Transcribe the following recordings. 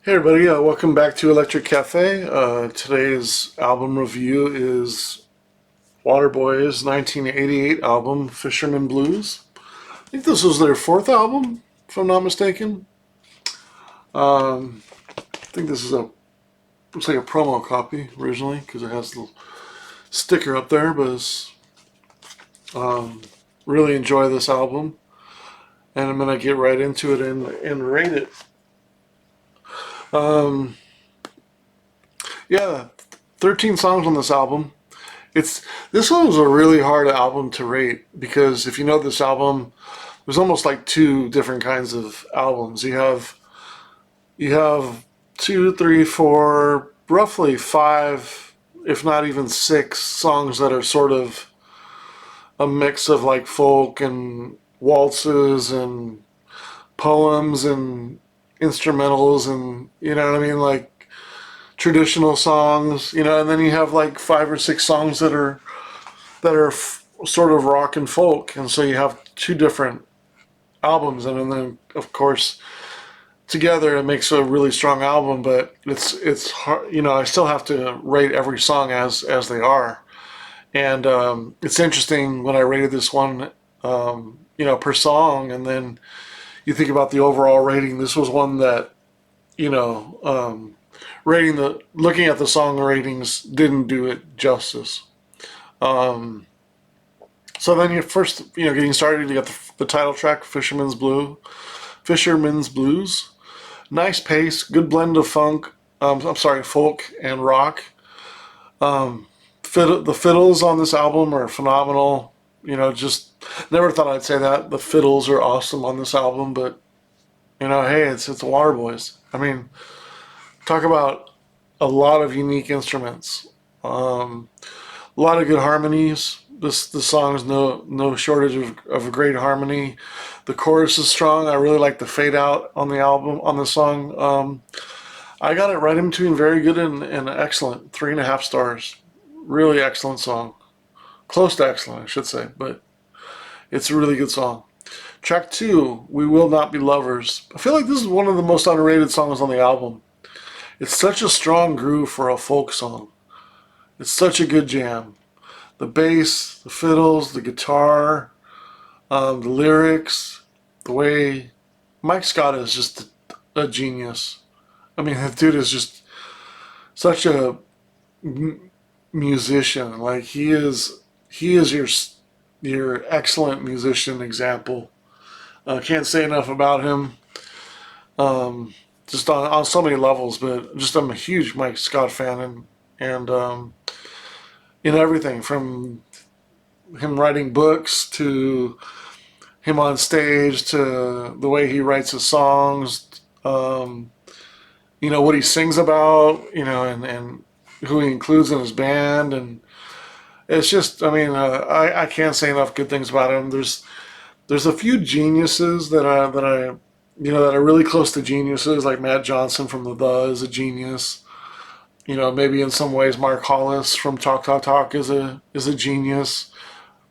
Hey everybody, welcome back to Electric Cafe. Today's album review is Waterboys' 1988 album, Fisherman Blues. I think this was their fourth album, if I'm not mistaken. I think this is looks like a promo copy originally, because it has the sticker up there, but really enjoy this album. And I'm going to get right into it and rate it. Um, yeah, 13 songs on this album. This one was a really hard album to rate because if you know this album, there's almost like two different kinds of albums. You have two, three, four, roughly five, if not even six songs that are sort of a mix of like folk and waltzes and poems and instrumentals and you know what I mean, like traditional songs, and then you have like five or six songs that are sort of rock and folk, and so you have two different albums, and then of course together it makes a really strong album. But it's hard, I still have to rate every song as they are, and it's interesting when I rated this one, per song, and then you think about the overall rating. This was one that you know. Looking at the song ratings didn't do it justice. Um, so then you first, getting started, you got the title track, Fisherman's Blues. Nice pace, good blend of funk. I'm sorry, folk and rock. The fiddles on this album are phenomenal. Just never thought I'd say that. The fiddles are awesome on this album, but hey, it's the Waterboys. I mean, talk about a lot of unique instruments. A lot of good harmonies. The song is no shortage of a great harmony. The chorus is strong. I really like the fade out on the song. I got it right in between very good and excellent. 3.5 stars. Really excellent song. Close to excellent, I should say, but it's a really good song. Track two, We Will Not Be Lovers. I feel like this is one of the most underrated songs on the album. It's such a strong groove for a folk song. It's such a good jam. The bass, the fiddles, the guitar, the lyrics, the way Mike Scott is just a genius. I mean, that dude is just such a musician. Like he is your excellent musician example. Can't say enough about him. Just on so many levels, but just I'm a huge Mike Scott fan, and everything from him writing books to him on stage to the way he writes his songs, what he sings about, and who he includes in his band, and it's just, I mean, I can't say enough good things about him. There's a few geniuses that are really close to geniuses, like Matt Johnson from The is a genius. Maybe in some ways Mark Hollis from Talk Talk Talk is a genius.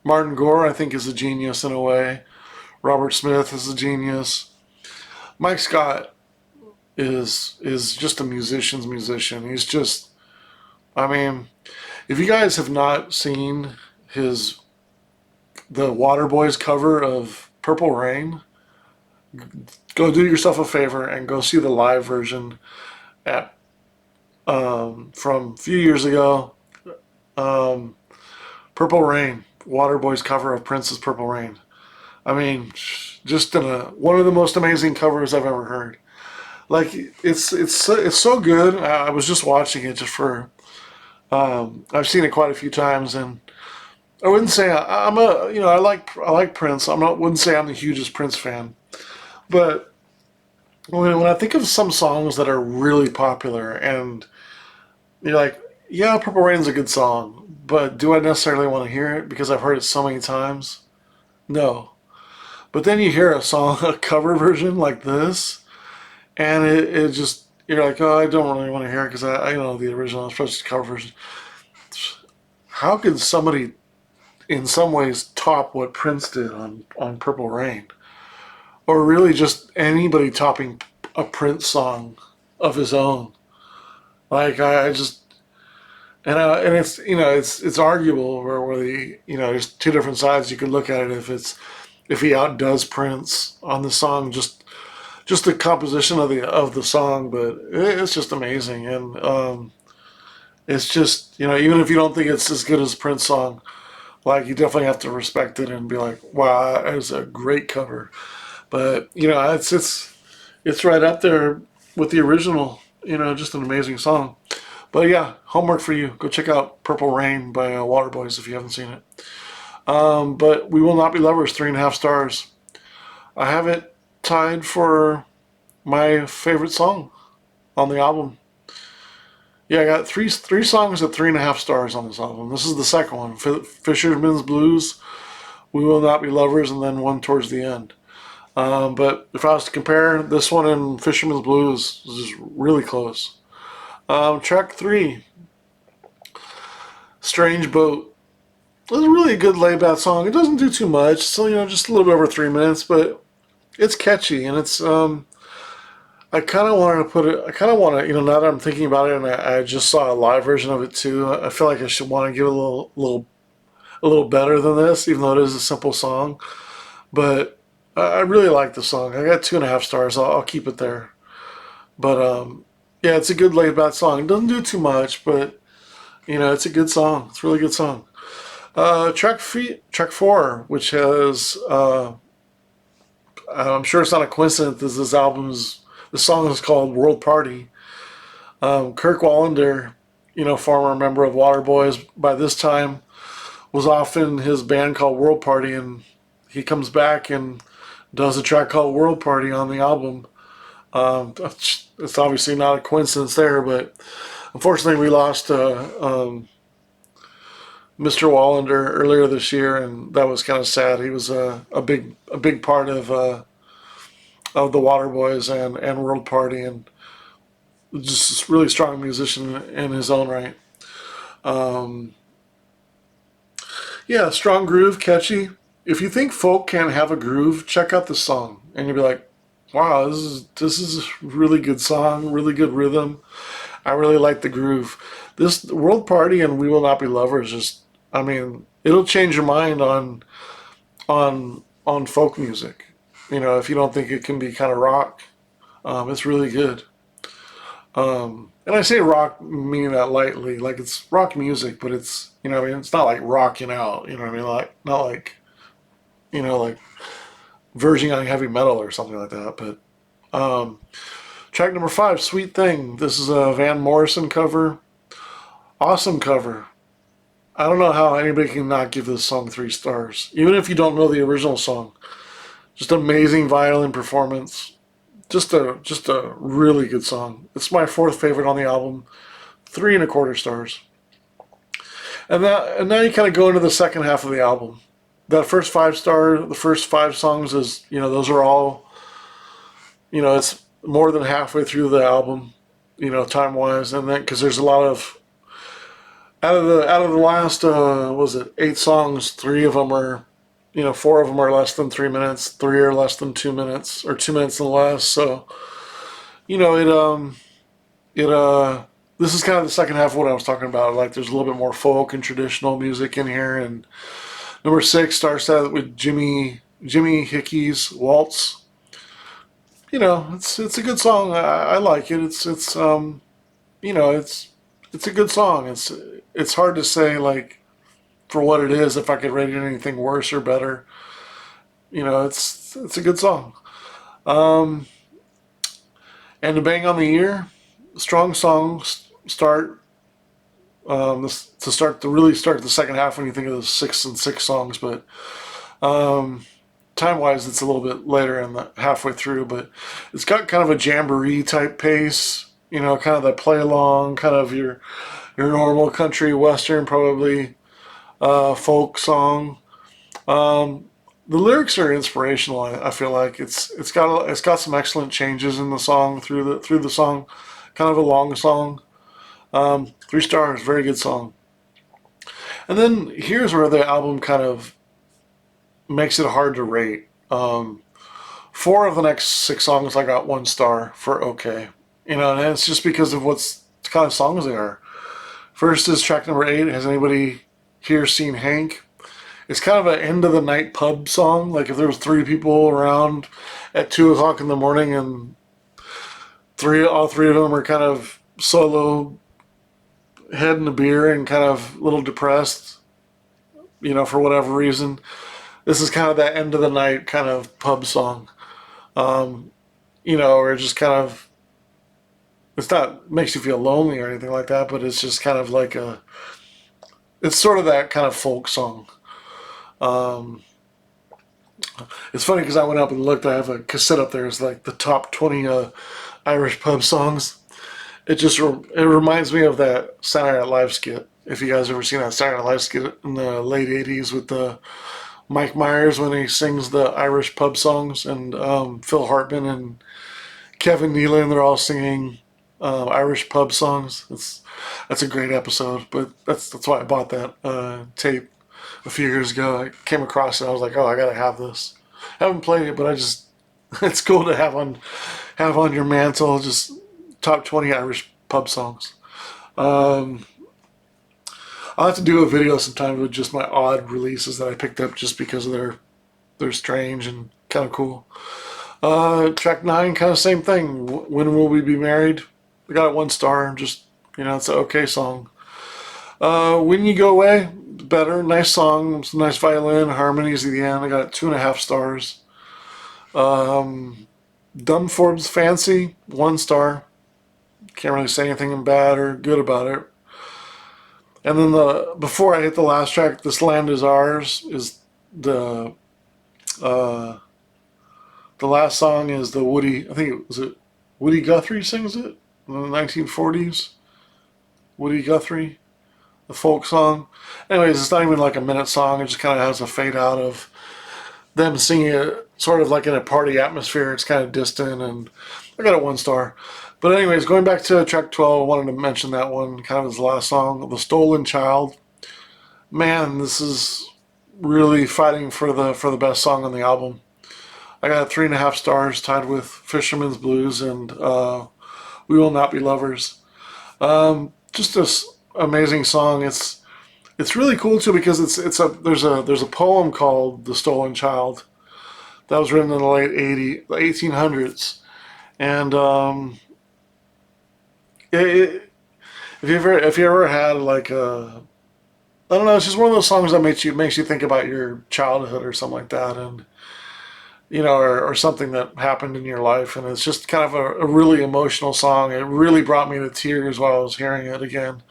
Martin Gore, I think, is a genius in a way. Robert Smith is a genius. Mike Scott is just a musician's musician. He's just, I mean, if you guys have not seen the Waterboys cover of Purple Rain, go do yourself a favor and go see the live version at from a few years ago. Um, Purple Rain, Waterboys cover of Prince's Purple Rain. I mean, just one of the most amazing covers I've ever heard. Like it's so good. I was just watching it just for. I've seen it quite a few times, and I wouldn't say I'm a I like Prince. Wouldn't say I'm the hugest Prince fan, but when I think of some songs that are really popular and you're like, yeah, Purple Rain's a good song, but do I necessarily want to hear it because I've heard it so many times? No. But then you hear a song, a cover version like this, and it just, you're like, oh, I don't really want to hear it because I know the original, especially the cover version. How could somebody, in some ways, top what Prince did on Purple Rain? Or really just anybody topping a Prince song of his own. Like I just and it's it's arguable where the there's two different sides you could look at it if he outdoes Prince on the song just the composition of the song, but it's just amazing and it's just even if you don't think it's as good as Prince song, like you definitely have to respect it and be like, wow, that is a great cover. But it's right up there with the original. Just an amazing song. But yeah, homework for you. Go check out Purple Rain by Waterboys if you haven't seen it. But We Will Not Be Lovers, 3.5 stars. I have it tied for my favorite song on the album. Yeah, I got three songs at 3.5 stars on this album. This is the second one, Fisherman's Blues, We Will Not Be Lovers, and then one towards the end. But if I was to compare this one and Fisherman's Blues, this is really close. Track 3, Strange Boat. It's really a good laid back song. It doesn't do too much, so just a little bit over 3 minutes, but it's catchy and it's I kind of wanted to put it. I kind of want to, now that I'm thinking about it, and I just saw a live version of it too. I feel like I should want to give it a little better than this, even though it is a simple song. But I really like the song. I got 2.5 stars. I'll keep it there. But yeah, it's a good laid back song. It doesn't do too much, but it's a good song. It's a really good song. Track 4, which has I'm sure it's not a coincidence that the song is called World Party. Kirk Wallander, former member of Waterboys, by this time was off in his band called World Party, and he comes back and does a track called World Party on the album. It's obviously not a coincidence there, but unfortunately we lost Mr. Wallander earlier this year, and that was kind of sad. He was a big part of the Waterboys and World Party, and just a really strong musician in his own right. Um, yeah, strong groove, catchy. If you think folk can't have a groove, check out the song, and you'll be like, "Wow, this is a really good song, really good rhythm. I really like the groove." This World Party and We Will Not Be Lovers I mean, it'll change your mind on folk music. If you don't think it can be kind of rock, it's really good. And I say rock meaning that lightly, like it's rock music, but it's I mean, it's not like rocking out. What I mean, like not like like verging on heavy metal or something like that. But track number 5, Sweet Thing. This is a Van Morrison cover. Awesome cover. I don't know how anybody can not give this song 3 stars, even if you don't know the original song. Just amazing violin performance. Just a really good song. It's my 4th favorite on the album. 3.25 stars. And now you kind of go into the second half of the album. That first 5 star, the first 5 songs is those are all it's more than halfway through the album, time wise, and then because there's a lot of out of the last was it 8 songs, 3 of them are 4 of them are less than 3 minutes, 3 are less than 2 minutes, or 2 minutes and less. So it this is kind of the second half of what I was talking about. Like there's a little bit more folk and traditional music in here. And number 6 starts out with Jimmy Hickey's Waltz. It's a good song. I like it. It's a good song. It's hard to say like for what it is if I could rate it anything worse or better. It's a good song. Um, and to bang on the ear, strong songs start to really start the second half when you think of the 6 songs, but time wise it's a little bit later in the halfway through, but it's got kind of a jamboree type pace, kind of that play along, kind of your normal country western probably folk song. The lyrics are inspirational. I feel like it's got some excellent changes in the song through the song, kind of a long song. 3 stars, very good song. And then here's where the album kind of makes it hard to rate. 4 of the next 6 songs I got 1 star for okay. and it's just because of what's the kind of songs they are. First is track number 8. Has anybody here seen Hank? It's kind of an end of the night pub song. Like if there was 3 people around at 2 o'clock in the morning, and all three of them are kind of solo, head in a beer and kind of a little depressed, for whatever reason. This is kind of that end of the night kind of pub song. Or just kind of, it's not makes you feel lonely or anything like that, but it's just kind of like it's sort of that kind of folk song. Um, it's funny because I went up and looked. I have a cassette up there. It's like the top 20 Irish pub songs. It reminds me of that Saturday Night Live skit. If you guys ever seen that Saturday Night Live skit in the late '80s with the Mike Myers when he sings the Irish pub songs, and Phil Hartman and Kevin Nealon, they're all singing Irish pub songs. That's a great episode. But that's why I bought that tape a few years ago. I came across it. I was like, oh, I gotta have this. I haven't played it, but it's cool to have on your mantle. Just top 20 Irish pub songs. Um, I'll have to do a video sometime with just my odd releases that I picked up just because they're strange and kind of cool. Track 9, kind of same thing. When Will We Be Married? I got it 1 star. Just it's an okay song. When You Go Away, better. Nice song. Some nice violin harmonies at the end. I got it 2.5 stars. Dumb Forbes Fancy, 1 star. Can't really say anything bad or good about it. And then before I hit the last track, This Land Is Ours, is the last song is the Woody Guthrie sings it in the 1940s. Woody Guthrie, the folk song. Anyways, it's not even like a minute song. It just kind of has a fade out of them singing it sort of like in a party atmosphere. It's kind of distant, and I got it 1 star. But anyways, going back to track 12, I wanted to mention that one, kind of as the last song, The Stolen Child. Man, this is really fighting for the best song on the album. I got 3.5 stars, tied with Fisherman's Blues and We Will Not Be Lovers. Just this amazing song. It's really cool too because there's a poem called The Stolen Child that was written in the late 1800s, and if you ever had like I don't know, it's just one of those songs that makes you think about your childhood or something like that, and or something that happened in your life, and it's just kind of a really emotional song. It really brought me to tears while I was hearing it again.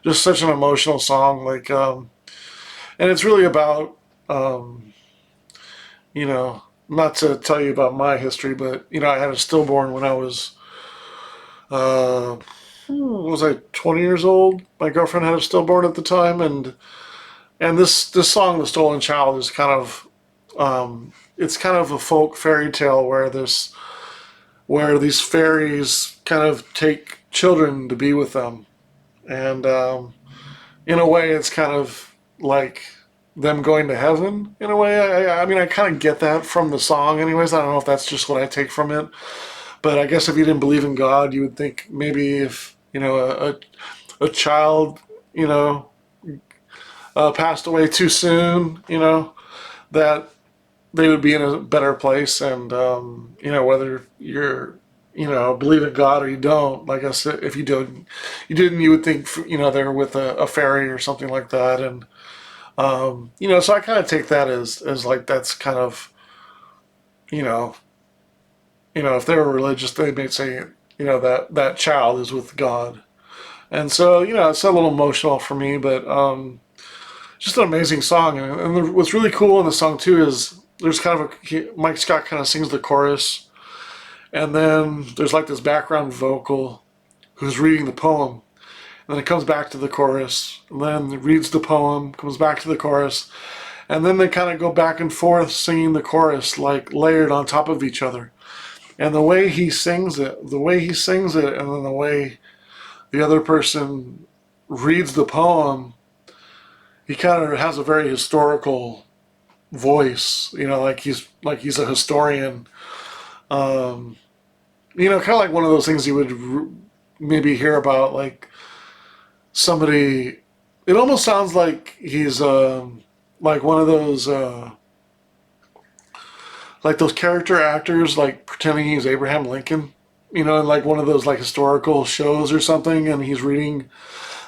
Just such an emotional song, and it's really about not to tell you about my history, but I had a stillborn when I was I 20 years old? My girlfriend had a stillborn at the time, and this song, "The Stolen Child," is kind of it's kind of a folk fairy tale where these fairies kind of take children to be with them, and in a way, it's kind of like them going to heaven. In a way, I mean, I kind of get that from the song. Anyways, I don't know if that's just what I take from it. But I guess if you didn't believe in God, you would think maybe if a child passed away too soon, that they would be in a better place. And whether you're believe in God or you don't, like I said, if you didn't, you would think they're with a fairy or something like that. And so I kind of take that as like that's kind of you know if they were religious, they may say, that child is with God. And so, it's a little emotional for me, but just an amazing song. And what's really cool in the song, too, is there's kind of Mike Scott kind of sings the chorus, and then there's like this background vocal who's reading the poem. And then it comes back to the chorus, and then it reads the poem, comes back to the chorus, and then they kind of go back and forth singing the chorus, like layered on top of each other. And the way he sings it, and then the way the other person reads the poem, he kind of has a very historical voice, like he's a historian. Um, kind of like one of those things you would maybe hear about, like somebody. It almost sounds like he's like one of those like those character actors, like pretending he's Abraham Lincoln. In like one of those like historical shows or something, and he's reading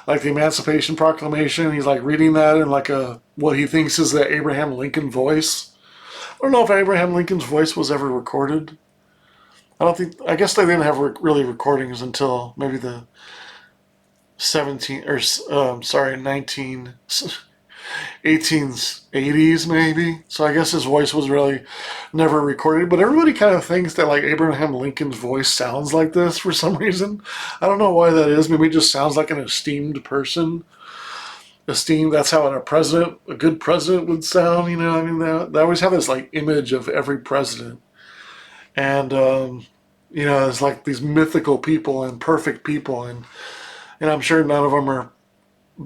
like the Emancipation Proclamation. He's like reading that in like a what he thinks is the Abraham Lincoln voice. I don't know if Abraham Lincoln's voice was ever recorded. I don't think. I guess they didn't have really recordings until maybe the 17 or sorry 1880s maybe. So I guess his voice was really never recorded. But everybody kind of thinks that like Abraham Lincoln's voice sounds like this for some reason. I don't know why that is. Maybe it just sounds like an esteemed person. Esteemed. That's how a good president would sound. I mean, they always have this like image of every president, and it's like these mythical people and perfect people, and I'm sure none of them are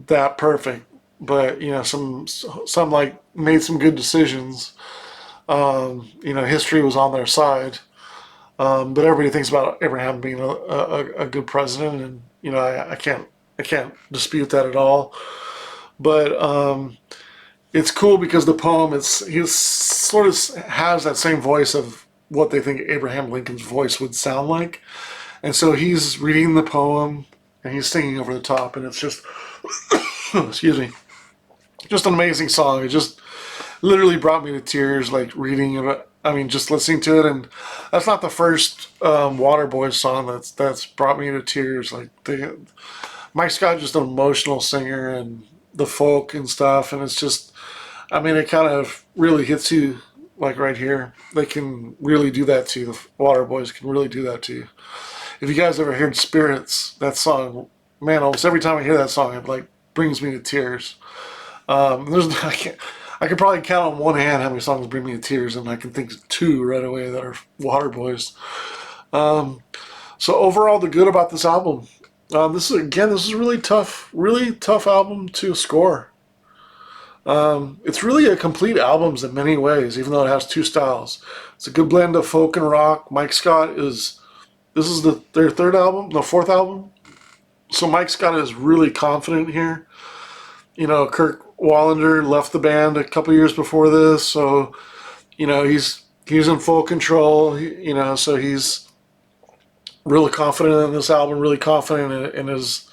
that perfect, but some like made some good decisions. History was on their side, but everybody thinks about Abraham being a good president, and I can't dispute that at all. But it's cool because the poem he sort of has that same voice of what they think Abraham Lincoln's voice would sound like, and so he's reading the poem and he's singing over the top, and it's just excuse me, just an amazing song. It just literally brought me to tears, like reading it. I mean, just listening to it, and that's not the first Waterboys song that's brought me to tears. Like Mike Scott, just an emotional singer, and the folk and stuff, and it's just, I mean, it kind of really hits you like right here. They can really do that to you. The Waterboys can really do that to you. If you guys ever heard Spirits, that song, man, almost every time I hear that song, it like brings me to tears. I could probably count on one hand how many songs bring me to tears, and I can think of two right away that are Waterboys. So overall, the good about this album, this is a really tough album to score. It's really a complete album in many ways, even though it has two styles. It's a good blend of folk and rock. Mike Scott this is their third album, the fourth album. So Mike Scott is really confident here. Kirk Wallander left the band a couple years before this, so he's in full control. So he's really confident in this album, really confident in his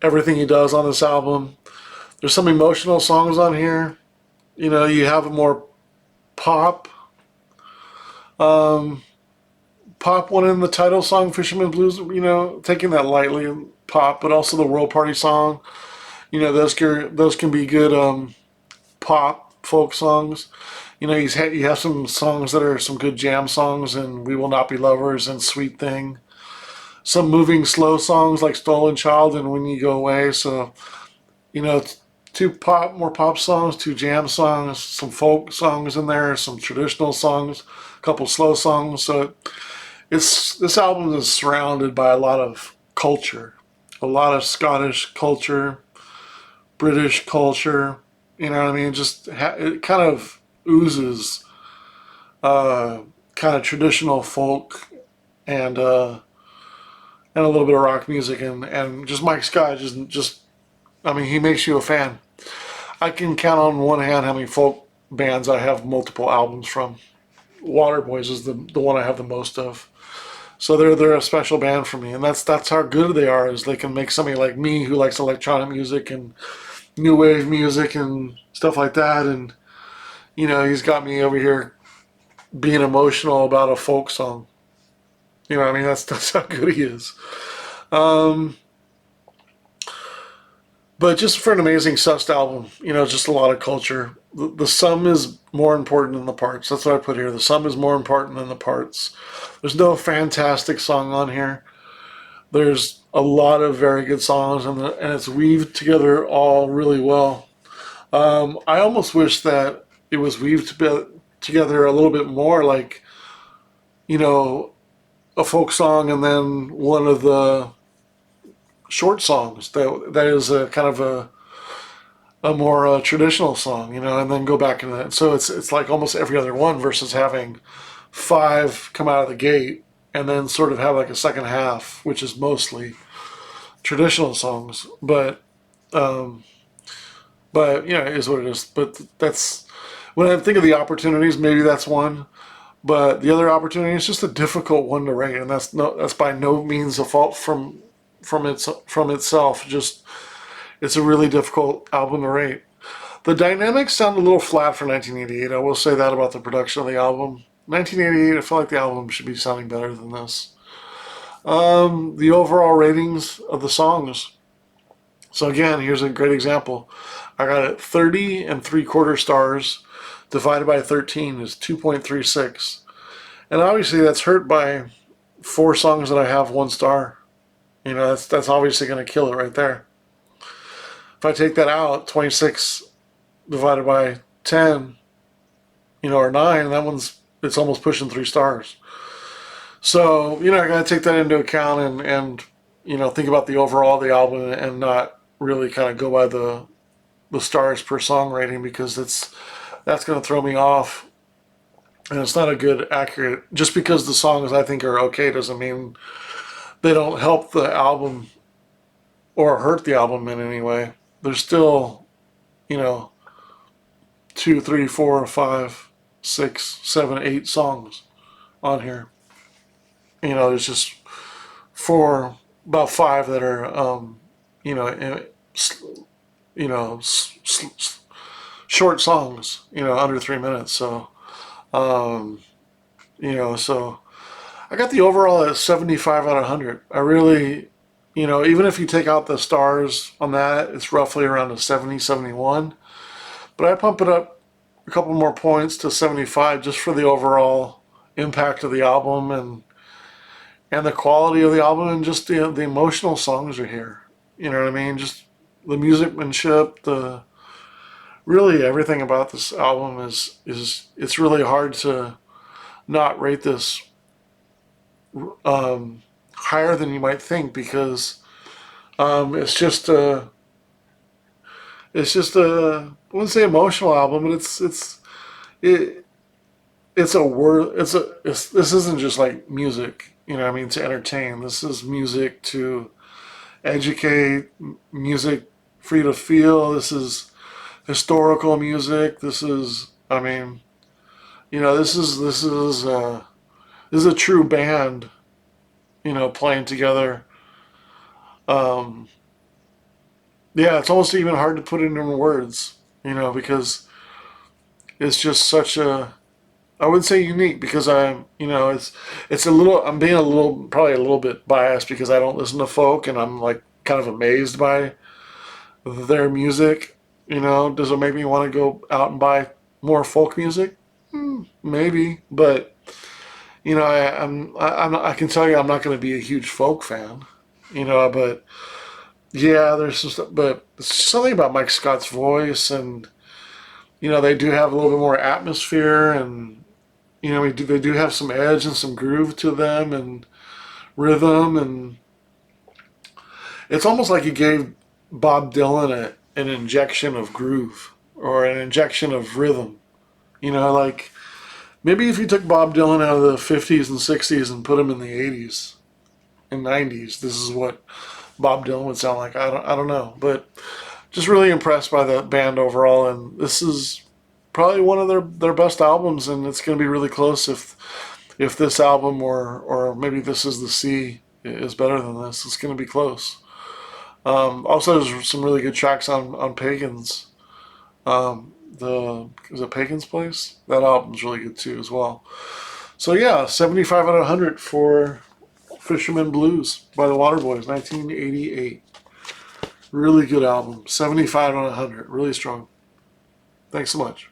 everything he does on this album. There's some emotional songs on here. You have a more pop, pop one in the title song, Fisherman Blues. Taking that lightly and pop, but also the World Party song. Those can be good pop folk songs. You have some songs that are some good jam songs, and We Will Not Be Lovers and Sweet Thing. Some moving slow songs like Stolen Child and When You Go Away. So, more pop songs, two jam songs, some folk songs in there, some traditional songs, a couple slow songs. So this album is surrounded by a lot of culture, a lot of Scottish culture, British culture. You know what I mean? It kind of oozes kind of traditional folk and a little bit of rock music, and just Mike Scott just I mean, he makes you a fan. I can count on one hand how many folk bands I have multiple albums from. Waterboys is the one I have the most of. So they're a special band for me, and that's how good they are. Is they can make somebody like me who likes electronic music and new wave music and stuff like that, and he's got me over here being emotional about a folk song. I mean, that's how good he is. But just for an amazing sussed album, just a lot of culture. The sum is more important than the parts. That's what I put here. The sum is more important than the parts. There's no fantastic song on here. There's a lot of very good songs, and it's weaved together all really well. I almost wish that it was weaved together a little bit more, like, a folk song and then one of the short songs that is a kind of a more traditional song, and then go back into that. So it's like almost every other one versus having five come out of the gate, and then sort of have like a second half, which is mostly traditional songs. Um, but you know, it is what it is. But that's when I think of the opportunities, maybe that's one. But the other opportunity is just a difficult one to rate, and that's by no means a fault from itself. Just it's a really difficult album to rate. The dynamics sound a little flat for 1988. I will say that about the production of the album. 1988, I feel like the album should be sounding better than this. The overall ratings of the songs. So again, here's a great example. I got it 30 and 3/4 stars divided by 13 is 2.36. And obviously that's hurt by 4 songs that I have 1 star. You know, that's obviously going to kill it right there. If I take that out, 26 divided by 10, you know, or 9, it's almost pushing 3 stars. So, you know, I got to take that into account and, you know, think about the overall of the album and not really kind of go by the stars per song rating, because that's going to throw me off. And it's not a good, accurate, just because the songs I think are okay doesn't mean they don't help the album or hurt the album in any way. There's still, you know, 2, 3, 4, 5, 6, 7, 8 songs on here. You know, there's just about 5 that are, you know, you know, short songs, you know, under 3 minutes. So, you know, so I got the overall at 75 out of 100. I really, you know, even if you take out the stars on that, it's roughly around a 70, 71. But I pump it up a couple more points to 75 just for the overall impact of the album and the quality of the album, and just the emotional songs are here. You know what I mean? Just the musicmanship, really everything about this album is it's really hard to not rate this higher than you might think, because it's just a I wouldn't say emotional album, but it's a word. This isn't just like music, you know what I mean, to entertain. This is music to educate, music for you to feel. This is historical music. This is, I mean, you know, this is a true band, you know, playing together. Um, yeah, it's almost even hard to put it into words, you know, because it's just such a, I would say unique, because you know, it's a little, I'm being a little, probably a little bit biased because I don't listen to folk, and I'm like kind of amazed by their music. You know, does it make me want to go out and buy more folk music? Maybe, but you know, I can tell you I'm not going to be a huge folk fan. You know, but yeah, but it's something about Mike Scott's voice, and you know, they do have a little bit more atmosphere, and you know, they do have some edge and some groove to them, and rhythm, and it's almost like you gave Bob Dylan an injection of groove or an injection of rhythm. You know, like maybe if you took Bob Dylan out of the 50s and 60s and put him in the 80s and 90s, this is what Bob Dylan would sound like. I don't know, but just really impressed by the band overall, and this is probably one of their best albums, and it's going to be really close if this album or maybe This Is the Sea is better than this. It's going to be close. Also, there's some really good tracks on Pagans. Is it Pagans Place? That album's really good too as well. So yeah, 75 out of 100 for Fisherman Blues by the Waterboys, 1988. Really good album. 75 out of 100. Really strong. Thanks so much.